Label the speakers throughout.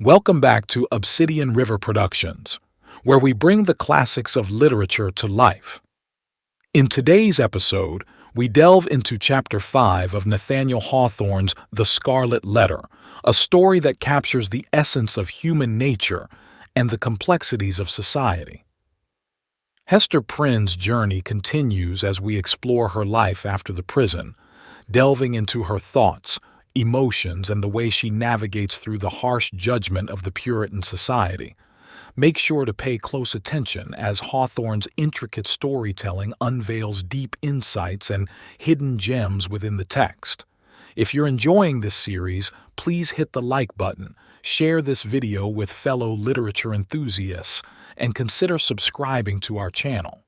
Speaker 1: Welcome back to Obsidian River Productions, where we bring the classics of literature to life. In today's episode, we delve into Chapter 5 of Nathaniel Hawthorne's The Scarlet Letter, a story that captures the essence of human nature and the complexities of society. Hester Prynne's journey continues as we explore her life after the prison, delving into her thoughts, emotions, and the way she navigates through the harsh judgment of the Puritan society. Make sure to pay close attention as Hawthorne's intricate storytelling unveils deep insights and hidden gems within the text. If you're enjoying this series, please hit the like button, share this video with fellow literature enthusiasts, and consider subscribing to our channel.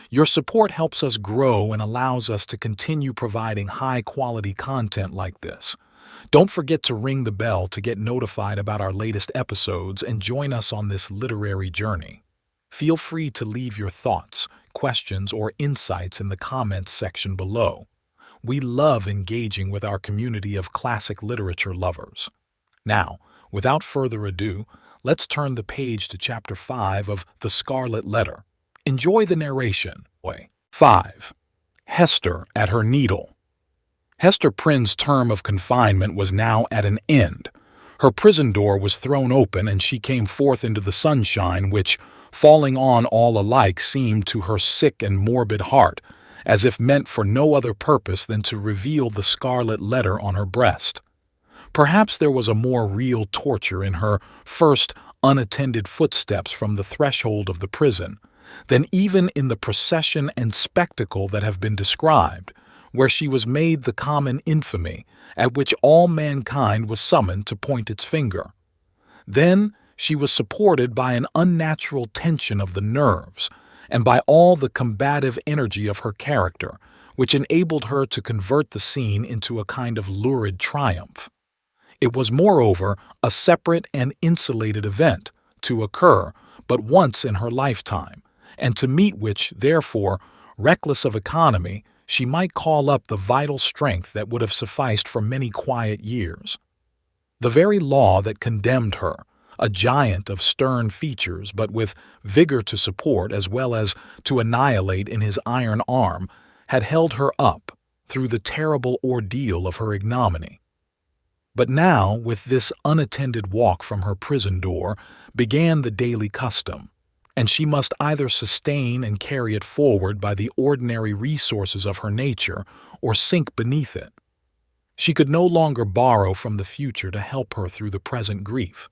Speaker 1: Your support helps us grow and allows us to continue providing high-quality content like this. Don't forget to ring the bell to get notified about our latest episodes and join us on this literary journey. Feel free to leave your thoughts, questions, or insights in the comments section below. We love engaging with our community of classic literature lovers. Now, without further ado, let's turn the page to Chapter 5 of The Scarlet Letter. Enjoy the narration. 5. Hester at her needle. Hester Prynne's term of confinement was now at an end. Her prison door was thrown open and she came forth into the sunshine which, falling on all alike, seemed to her sick and morbid heart, as if meant for no other purpose than to reveal the scarlet letter on her breast. Perhaps there was a more real torture in her first unattended footsteps from the threshold of the prison than even in the procession and spectacle that have been described, where she was made the common infamy at which all mankind was summoned to point its finger. Then she was supported by an unnatural tension of the nerves and by all the combative energy of her character, which enabled her to convert the scene into a kind of lurid triumph. It was, moreover, a separate and insulated event, to occur but once in her lifetime, and to meet which, therefore, reckless of economy, she might call up the vital strength that would have sufficed for many quiet years. The very law that condemned her, a giant of stern features but with vigor to support as well as to annihilate in his iron arm, had held her up through the terrible ordeal of her ignominy. But now, with this unattended walk from her prison door, began the daily custom, and she must either sustain and carry it forward by the ordinary resources of her nature or sink beneath it. She could no longer borrow from the future to help her through the present grief.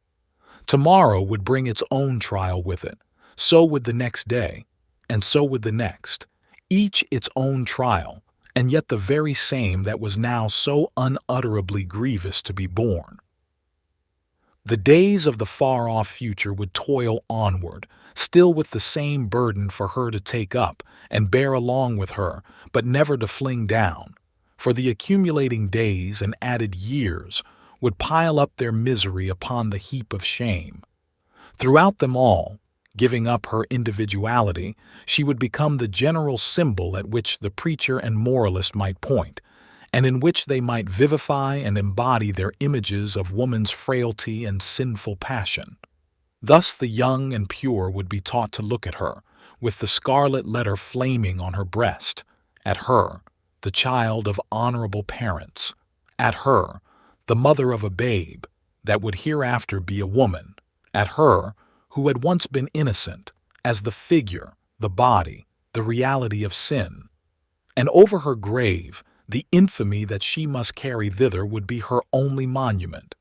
Speaker 1: Tomorrow would bring its own trial with it, so would the next day, and so would the next, each its own trial, and yet the very same that was now so unutterably grievous to be borne. The days of the far-off future would toil onward, still with the same burden for her to take up and bear along with her, but never to fling down, for the accumulating days and added years would pile up their misery upon the heap of shame. Throughout them all, giving up her individuality, she would become the general symbol at which the preacher and moralist might point, and in which they might vivify and embody their images of woman's frailty and sinful passion. Thus the young and pure would be taught to look at her, with the scarlet letter flaming on her breast, at her, the child of honorable parents, at her, the mother of a babe that would hereafter be a woman, at her, who had once been innocent, as the figure, the body, the reality of sin. And over her grave, the infamy that she must carry thither would be her only monument.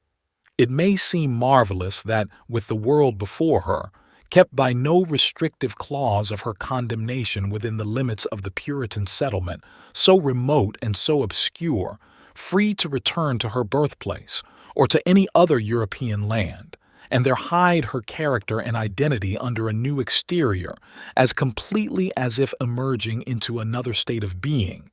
Speaker 1: It may seem marvelous that, with the world before her, kept by no restrictive clause of her condemnation within the limits of the Puritan settlement, so remote and so obscure, free to return to her birthplace or to any other European land, and there hide her character and identity under a new exterior, as completely as if emerging into another state of being,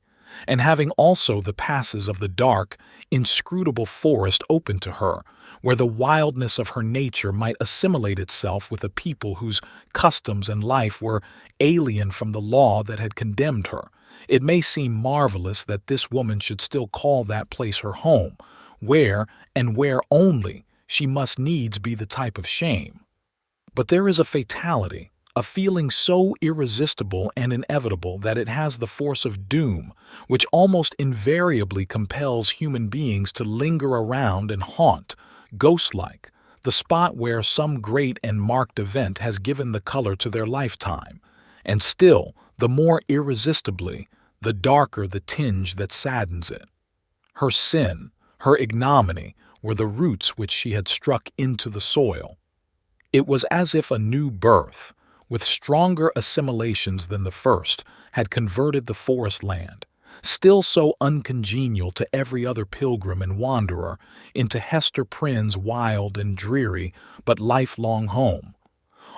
Speaker 1: and having also the passes of the dark, inscrutable forest open to her, where the wildness of her nature might assimilate itself with a people whose customs and life were alien from the law that had condemned her. It may seem marvelous that this woman should still call that place her home, where, and where only, she must needs be the type of shame. But there is a fatality, a feeling so irresistible and inevitable that it has the force of doom, which almost invariably compels human beings to linger around and haunt, ghost-like, the spot where some great and marked event has given the color to their lifetime. And still, the more irresistibly, the darker the tinge that saddens it. Her sin, her ignominy, were the roots which she had struck into the soil. It was as if a new birth, with stronger assimilations than the first, had converted the forest land, still so uncongenial to every other pilgrim and wanderer, into Hester Prynne's wild and dreary but lifelong home.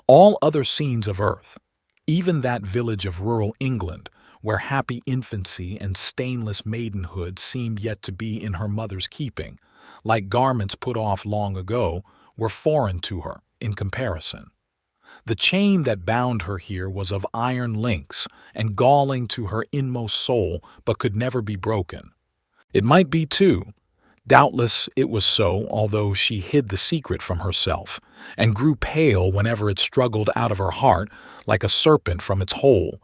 Speaker 1: All other scenes of earth, even that village of rural England, where happy infancy and stainless maidenhood seemed yet to be in her mother's keeping, like garments put off long ago, were foreign to her in comparison. The chain that bound her here was of iron links and galling to her inmost soul, but could never be broken. It might be, too. Doubtless it was so, although she hid the secret from herself, and grew pale whenever it struggled out of her heart like a serpent from its hole.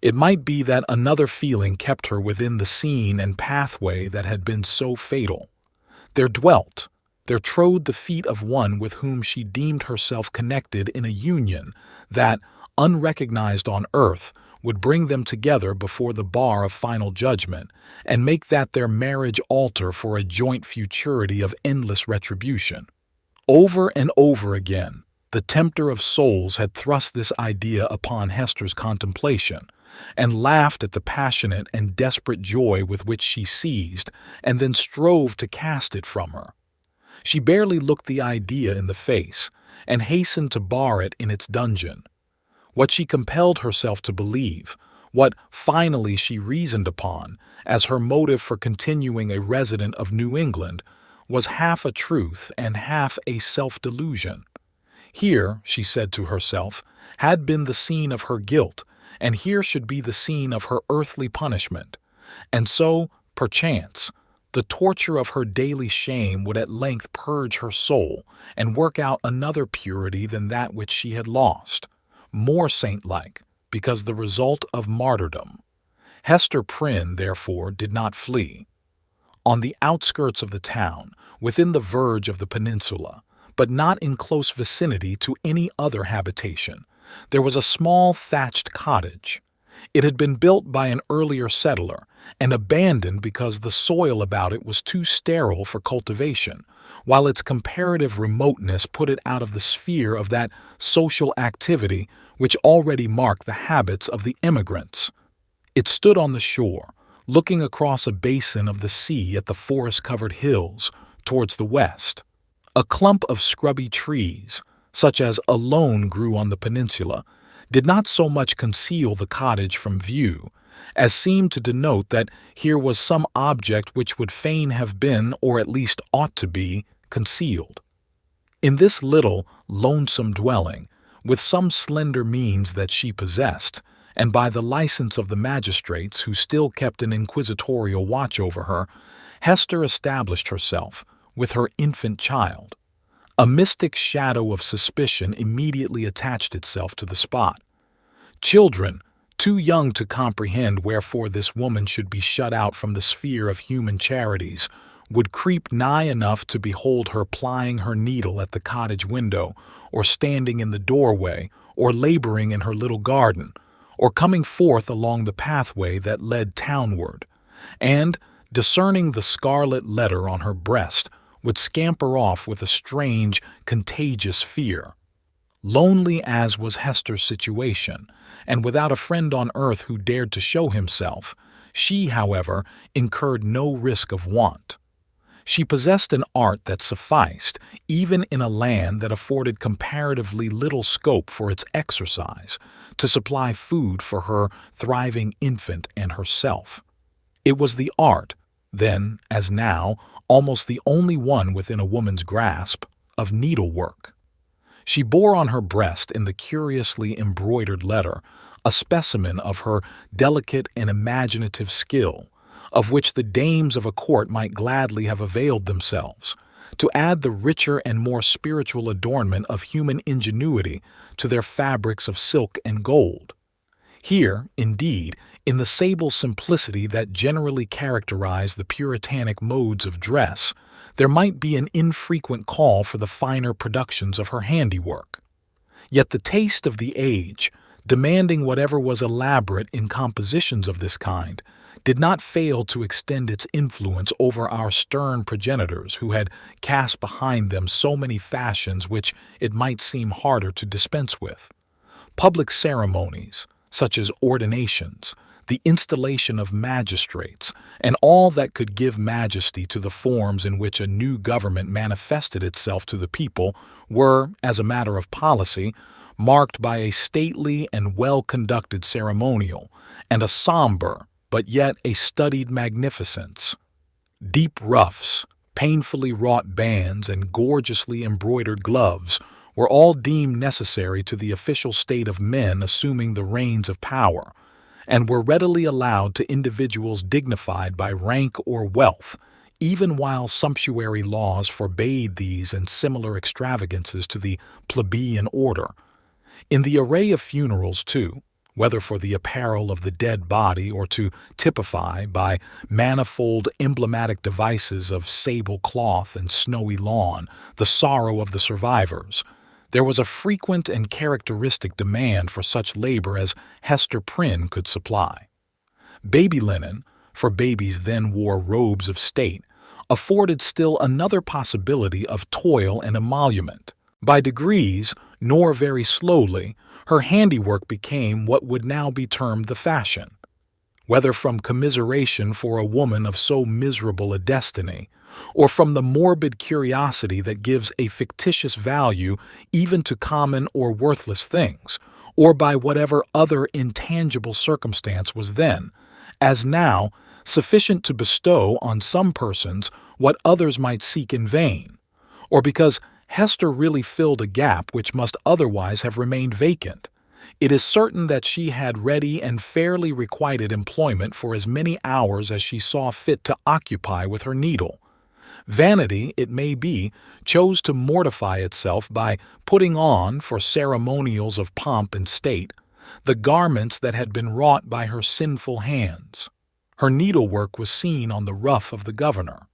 Speaker 1: It might be that another feeling kept her within the scene and pathway that had been so fatal. There trode the feet of one with whom she deemed herself connected in a union that, unrecognized on earth, would bring them together before the bar of final judgment, and make that their marriage altar for a joint futurity of endless retribution. Over and over again, the tempter of souls had thrust this idea upon Hester's contemplation, and laughed at the passionate and desperate joy with which she seized, and then strove to cast it from her. She barely looked the idea in the face, and hastened to bar it in its dungeon. What she compelled herself to believe, what finally she reasoned upon, as her motive for continuing a resident of New England, was half a truth and half a self-delusion. Here, she said to herself, had been the scene of her guilt, and here should be the scene of her earthly punishment. And so, perchance, the torture of her daily shame would at length purge her soul and work out another purity than that which she had lost, more saint-like, because the result of martyrdom. Hester Prynne, therefore, did not flee. On the outskirts of the town, within the verge of the peninsula, but not in close vicinity to any other habitation, there was a small thatched cottage. It had been built by an earlier settler and abandoned because the soil about it was too sterile for cultivation, while its comparative remoteness put it out of the sphere of that social activity which already marked the habits of the emigrants. It stood on the shore, looking across a basin of the sea at the forest-covered hills towards the west. A clump of scrubby trees, such as alone grew on the peninsula, did not so much conceal the cottage from view, as seemed to denote that here was some object which would fain have been, or at least ought to be, concealed. In this little, lonesome dwelling, with some slender means that she possessed, and by the license of the magistrates who still kept an inquisitorial watch over her, Hester established herself, with her infant child. A mystic shadow of suspicion immediately attached itself to the spot. Children, too young to comprehend wherefore this woman should be shut out from the sphere of human charities, would creep nigh enough to behold her plying her needle at the cottage window, or standing in the doorway, or laboring in her little garden, or coming forth along the pathway that led townward, and, discerning the scarlet letter on her breast, would scamper off with a strange, contagious fear. Lonely as was Hester's situation, and without a friend on earth who dared to show himself, she, however, incurred no risk of want. She possessed an art that sufficed, even in a land that afforded comparatively little scope for its exercise, to supply food for her thriving infant and herself. It was the art, then as now, almost the only one within a woman's grasp, of needlework. She bore on her breast in the curiously embroidered letter a specimen of her delicate and imaginative skill, of which the dames of a court might gladly have availed themselves, to add the richer and more spiritual adornment of human ingenuity to their fabrics of silk and gold. Here, indeed, in the sable simplicity that generally characterized the Puritanic modes of dress, there might be an infrequent call for the finer productions of her handiwork. Yet the taste of the age, demanding whatever was elaborate in compositions of this kind, did not fail to extend its influence over our stern progenitors who had cast behind them so many fashions which it might seem harder to dispense with. Public ceremonies, such as ordinations, the installation of magistrates, and all that could give majesty to the forms in which a new government manifested itself to the people, were, as a matter of policy, marked by a stately and well-conducted ceremonial, and a somber, but yet a studied magnificence. Deep ruffs, painfully wrought bands, and gorgeously embroidered gloves were all deemed necessary to the official state of men assuming the reins of power, and were readily allowed to individuals dignified by rank or wealth, even while sumptuary laws forbade these and similar extravagances to the plebeian order. In the array of funerals, too, whether for the apparel of the dead body or to typify, by manifold emblematic devices of sable cloth and snowy lawn, the sorrow of the survivors, there was a frequent and characteristic demand for such labor as Hester Prynne could supply. Baby linen, for babies then wore robes of state, afforded still another possibility of toil and emolument. By degrees, nor very slowly, her handiwork became what would now be termed the fashion. Whether from commiseration for a woman of so miserable a destiny, or from the morbid curiosity that gives a fictitious value even to common or worthless things, or by whatever other intangible circumstance was then, as now, sufficient to bestow on some persons what others might seek in vain, or because Hester really filled a gap which must otherwise have remained vacant, it is certain that she had ready and fairly requited employment for as many hours as she saw fit to occupy with her needle. Vanity, it may be, chose to mortify itself by putting on, for ceremonials of pomp and state, the garments that had been wrought by her sinful hands. Her needlework was seen on the ruff of the governor.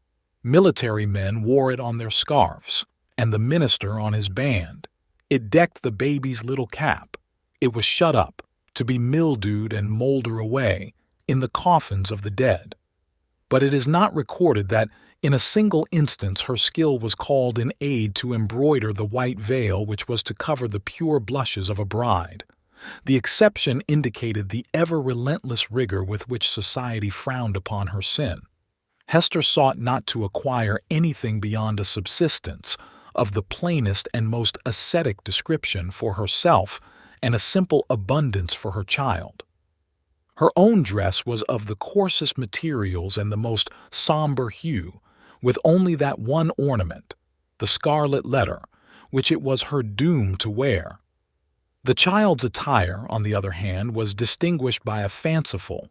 Speaker 1: Military men wore it on their scarfs, and the minister on his band. It decked the baby's little cap. It was shut up, to be mildewed and molder away, in the coffins of the dead. But it is not recorded that in a single instance her skill was called in aid to embroider the white veil which was to cover the pure blushes of a bride. The exception indicated the ever-relentless rigor with which society frowned upon her sin. Hester sought not to acquire anything beyond a subsistence of the plainest and most ascetic description for herself and a simple abundance for her child. Her own dress was of the coarsest materials and the most somber hue, with only that one ornament, the Scarlet Letter, which it was her doom to wear. The child's attire, on the other hand, was distinguished by a fanciful,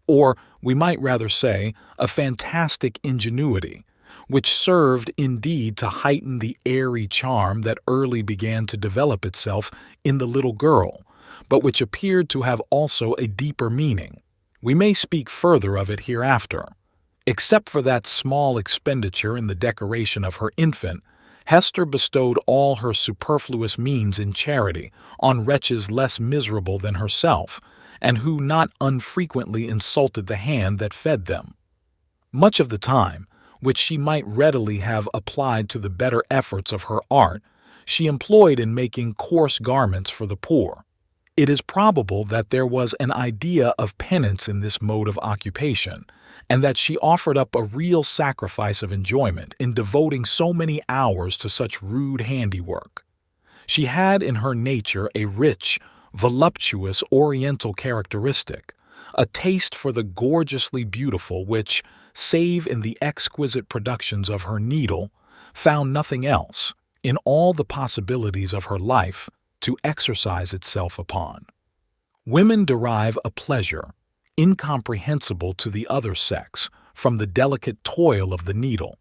Speaker 1: or we might rather say, a fantastic ingenuity, which served indeed to heighten the airy charm that early began to develop itself in the little girl, but which appeared to have also a deeper meaning. We may speak further of it hereafter. Except for that small expenditure in the decoration of her infant, Hester bestowed all her superfluous means in charity on wretches less miserable than herself, and who not unfrequently insulted the hand that fed them. Much of the time, which she might readily have applied to the better efforts of her art, she employed in making coarse garments for the poor. It is probable that there was an idea of penance in this mode of occupation, and that she offered up a real sacrifice of enjoyment in devoting so many hours to such rude handiwork. She had in her nature a rich, voluptuous Oriental characteristic, a taste for the gorgeously beautiful which, save in the exquisite productions of her needle, found nothing else, in all the possibilities of her life, to exercise itself upon. Women derive a pleasure, incomprehensible to the other sex, from the delicate toil of the needle.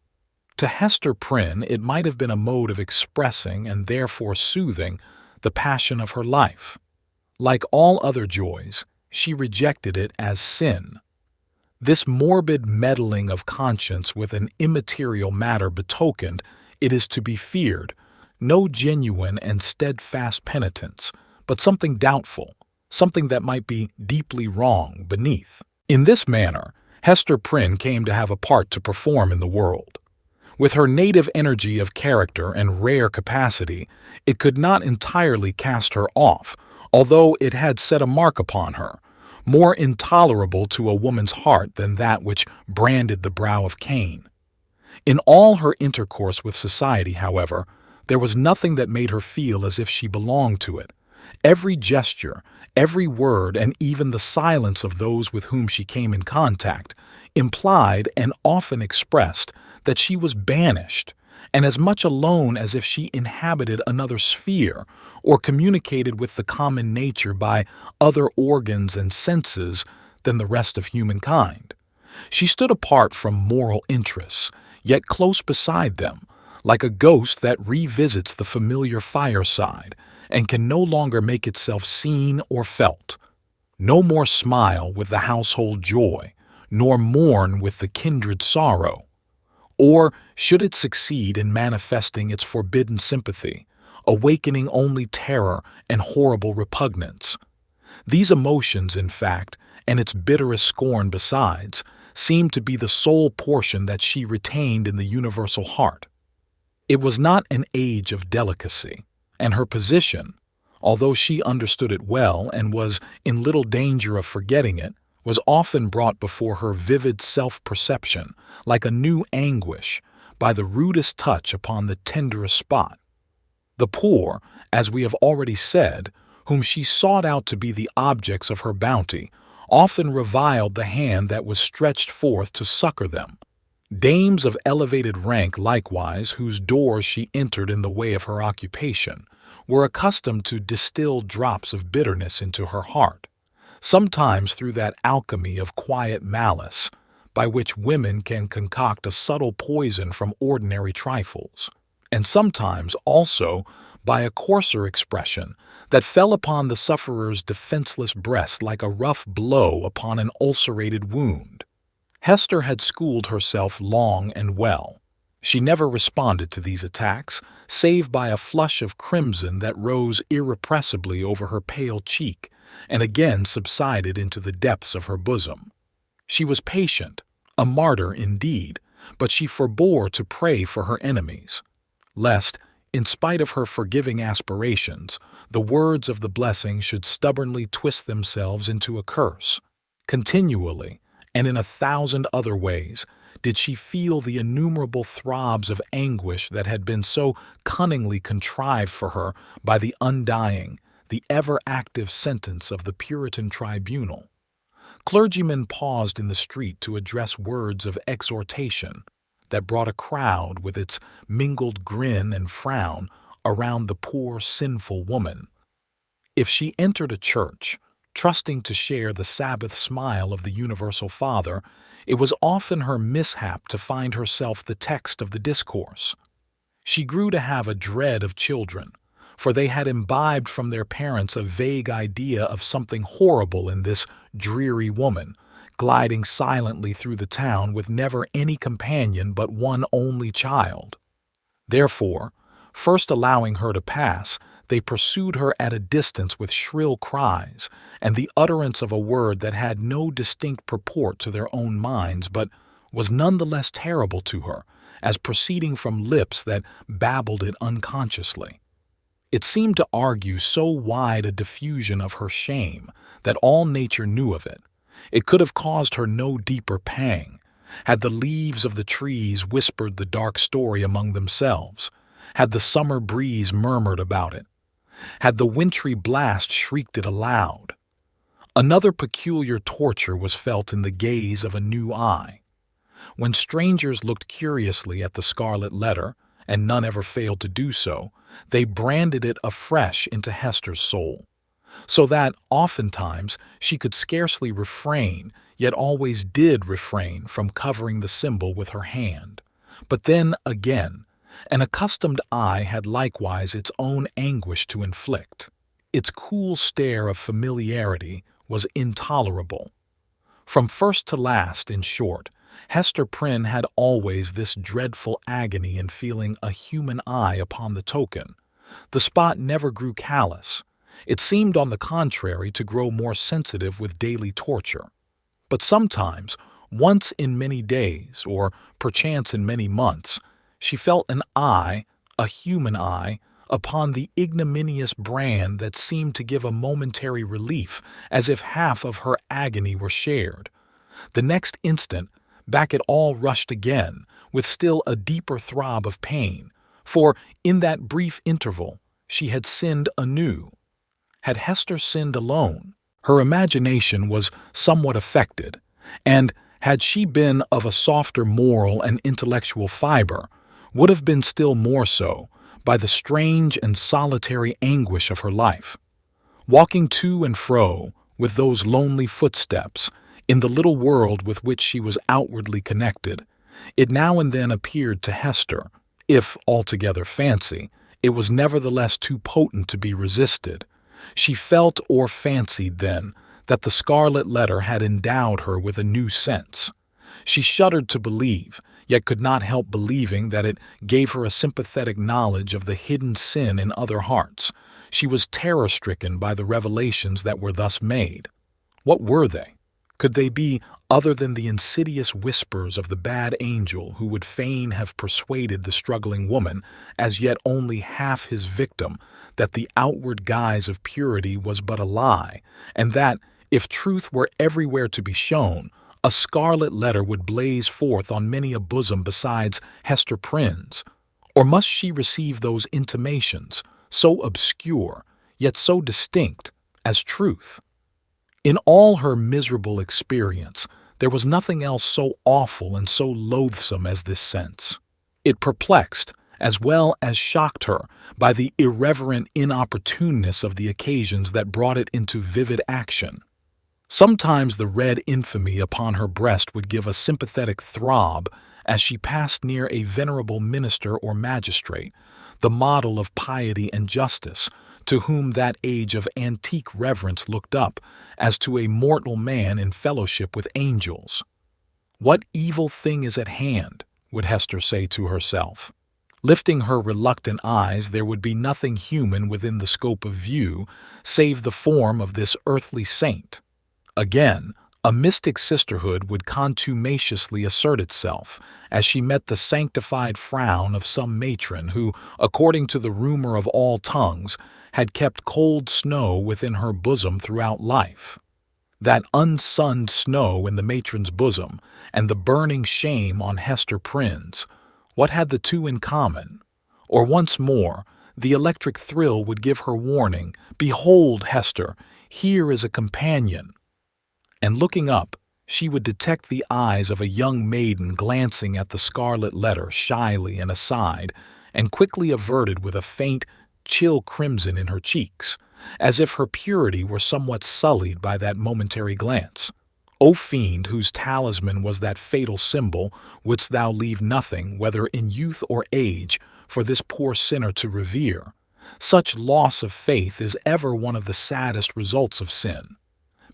Speaker 1: To Hester Prynne, it might have been a mode of expressing and therefore soothing the passion of her life. Like all other joys, she rejected it as sin. This morbid meddling of conscience with an immaterial matter betokened, it is to be feared, no genuine and steadfast penitence, but something doubtful, something that might be deeply wrong beneath. In this manner, Hester Prynne came to have a part to perform in the world. With her native energy of character and rare capacity, it could not entirely cast her off, although it had set a mark upon her, more intolerable to a woman's heart than that which branded the brow of Cain. In all her intercourse with society, however, there was nothing that made her feel as if she belonged to it. Every gesture, every word, and even the silence of those with whom she came in contact implied and often expressed that she was banished, and as much alone as if she inhabited another sphere or communicated with the common nature by other organs and senses than the rest of humankind. She stood apart from moral interests, yet close beside them, like a ghost that revisits the familiar fireside and can no longer make itself seen or felt. No more smile with the household joy, nor mourn with the kindred sorrow. Or should it succeed in manifesting its forbidden sympathy, awakening only terror and horrible repugnance? These emotions, in fact, and its bitterest scorn besides, seemed to be the sole portion that she retained in the universal heart. It was not an age of delicacy, and her position, although she understood it well and was in little danger of forgetting it, was often brought before her vivid self-perception, like a new anguish, by the rudest touch upon the tenderest spot. The poor, as we have already said, whom she sought out to be the objects of her bounty, often reviled the hand that was stretched forth to succor them. Dames of elevated rank, likewise, whose doors she entered in the way of her occupation, were accustomed to distill drops of bitterness into her heart, sometimes through that alchemy of quiet malice by which women can concoct a subtle poison from ordinary trifles, and sometimes also by a coarser expression that fell upon the sufferer's defenseless breast like a rough blow upon an ulcerated wound. Hester had schooled herself long and well. She never responded to these attacks, save by a flush of crimson that rose irrepressibly over her pale cheek and again subsided into the depths of her bosom. She was patient, a martyr indeed, but she forbore to pray for her enemies, lest, in spite of her forgiving aspirations, the words of the blessing should stubbornly twist themselves into a curse. Continually, and in 1,000 other ways, did she feel the innumerable throbs of anguish that had been so cunningly contrived for her by the undying, the ever-active sentence of the Puritan tribunal. Clergymen paused in the street to address words of exhortation that brought a crowd with its mingled grin and frown around the poor, sinful woman. If she entered a church, trusting to share the Sabbath smile of the Universal Father, it was often her mishap to find herself the text of the discourse. She grew to have a dread of children, for they had imbibed from their parents a vague idea of something horrible in this dreary woman, gliding silently through the town with never any companion but one only child. Therefore, first allowing her to pass, they pursued her at a distance with shrill cries and the utterance of a word that had no distinct purport to their own minds, but was none the less terrible to her, as proceeding from lips that babbled it unconsciously. It seemed to argue so wide a diffusion of her shame that all nature knew of it. It could have caused her no deeper pang, had the leaves of the trees whispered the dark story among themselves, had the summer breeze murmured about it, had the wintry blast shrieked it aloud. Another peculiar torture was felt in the gaze of a new eye. When strangers looked curiously at the Scarlet Letter, and none ever failed to do so, they branded it afresh into Hester's soul, so that, oftentimes, she could scarcely refrain, yet always did refrain from covering the symbol with her hand, But then again, an accustomed eye had likewise its own anguish to inflict. Its cool stare of familiarity was intolerable. From first to last, in short, Hester Prynne had always this dreadful agony in feeling a human eye upon the token. The spot never grew callous. It seemed, on the contrary, to grow more sensitive with daily torture. But sometimes, once in many days, or perchance in many months, she felt an eye, a human eye, upon the ignominious brand that seemed to give a momentary relief, as if half of her agony were shared. The next instant, back it all rushed again, with still a deeper throb of pain, for in that brief interval she had sinned anew. Had Hester sinned alone? Her imagination was somewhat affected, and, had she been of a softer moral and intellectual fiber, would have been still more so, by the strange and solitary anguish of her life. Walking to and fro, with those lonely footsteps, in the little world with which she was outwardly connected, it now and then appeared to Hester, if altogether fancy, it was nevertheless too potent to be resisted. She felt or fancied then that the Scarlet Letter had endowed her with a new sense. She shuddered to believe, yet could not help believing that it gave her a sympathetic knowledge of the hidden sin in other hearts. She was terror-stricken by the revelations that were thus made. What were they? Could they be other than the insidious whispers of the bad angel who would fain have persuaded the struggling woman, as yet only half his victim, that the outward guise of purity was but a lie, and that, if truth were everywhere to be shown, a scarlet letter would blaze forth on many a bosom besides Hester Prynne's? Or must she receive those intimations, so obscure, yet so distinct, as truth? In all her miserable experience, there was nothing else so awful and so loathsome as this sense. It perplexed, as well as shocked her, by the irreverent inopportuneness of the occasions that brought it into vivid action. Sometimes the red infamy upon her breast would give a sympathetic throb as she passed near a venerable minister or magistrate, the model of piety and justice, to whom that age of antique reverence looked up as to a mortal man in fellowship with angels. What evil thing is at hand, would Hester say to herself. Lifting her reluctant eyes, there would be nothing human within the scope of view save the form of this earthly saint. Again, a mystic sisterhood would contumaciously assert itself as she met the sanctified frown of some matron who, according to the rumor of all tongues, had kept cold snow within her bosom throughout life. That unsunned snow in the matron's bosom and the burning shame on Hester Prynne's, what had the two in common? Or once more, the electric thrill would give her warning, "Behold, Hester, here is a companion." And looking up, she would detect the eyes of a young maiden glancing at the Scarlet Letter shyly and aside, and quickly averted with a faint, chill crimson in her cheeks, as if her purity were somewhat sullied by that momentary glance. O fiend, whose talisman was that fatal symbol, wouldst thou leave nothing, whether in youth or age, for this poor sinner to revere? Such loss of faith is ever one of the saddest results of sin.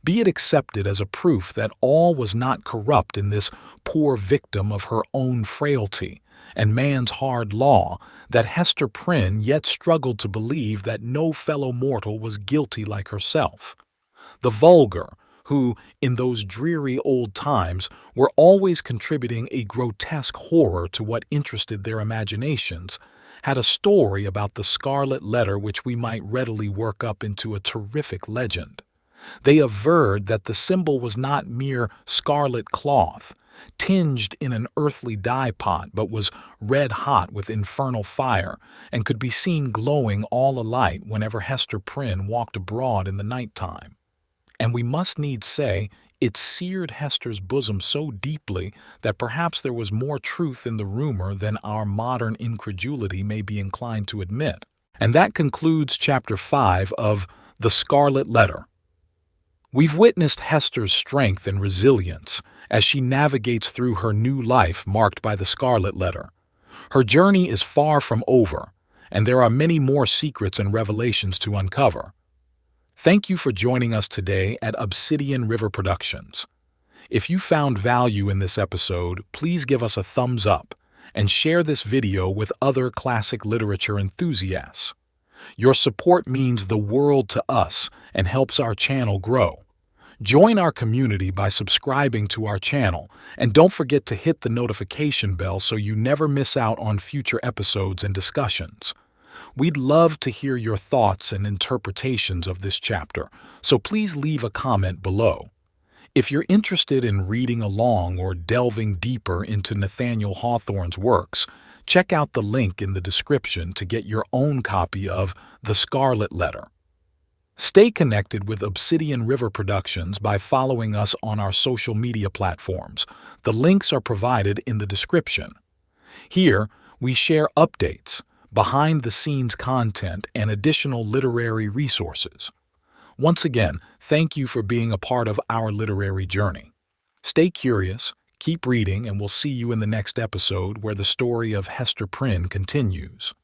Speaker 1: Be it accepted as a proof that all was not corrupt in this poor victim of her own frailty and man's hard law, that Hester Prynne yet struggled to believe that no fellow mortal was guilty like herself. The vulgar, who, in those dreary old times, were always contributing a grotesque horror to what interested their imaginations, had a story about the Scarlet Letter which we might readily work up into a terrific legend. They averred that the symbol was not mere scarlet cloth, tinged in an earthly dye-pot, but was red-hot with infernal fire, and could be seen glowing all alight whenever Hester Prynne walked abroad in the night-time. And we must needs say, it seared Hester's bosom so deeply that perhaps there was more truth in the rumor than our modern incredulity may be inclined to admit. And that concludes Chapter 5 of The Scarlet Letter. We've witnessed Hester's strength and resilience as she navigates through her new life marked by the Scarlet Letter. Her journey is far from over, and there are many more secrets and revelations to uncover. Thank you for joining us today at Obsidian River Productions. If you found value in this episode, please give us a thumbs up and share this video with other classic literature enthusiasts. Your support means the world to us and helps our channel grow. Join our community by subscribing to our channel, and don't forget to hit the notification bell so you never miss out on future episodes and discussions. We'd love to hear your thoughts and interpretations of this chapter, so please leave a comment below. If you're interested in reading along or delving deeper into Nathaniel Hawthorne's works, check out the link in the description to get your own copy of The Scarlet Letter. Stay connected with Obsidian River Productions by following us on our social media platforms. The links are provided in the description. Here, we share updates, behind-the-scenes content, and additional literary resources. Once again, thank you for being a part of our literary journey. Stay curious, keep reading, and we'll see you in the next episode where the story of Hester Prynne continues.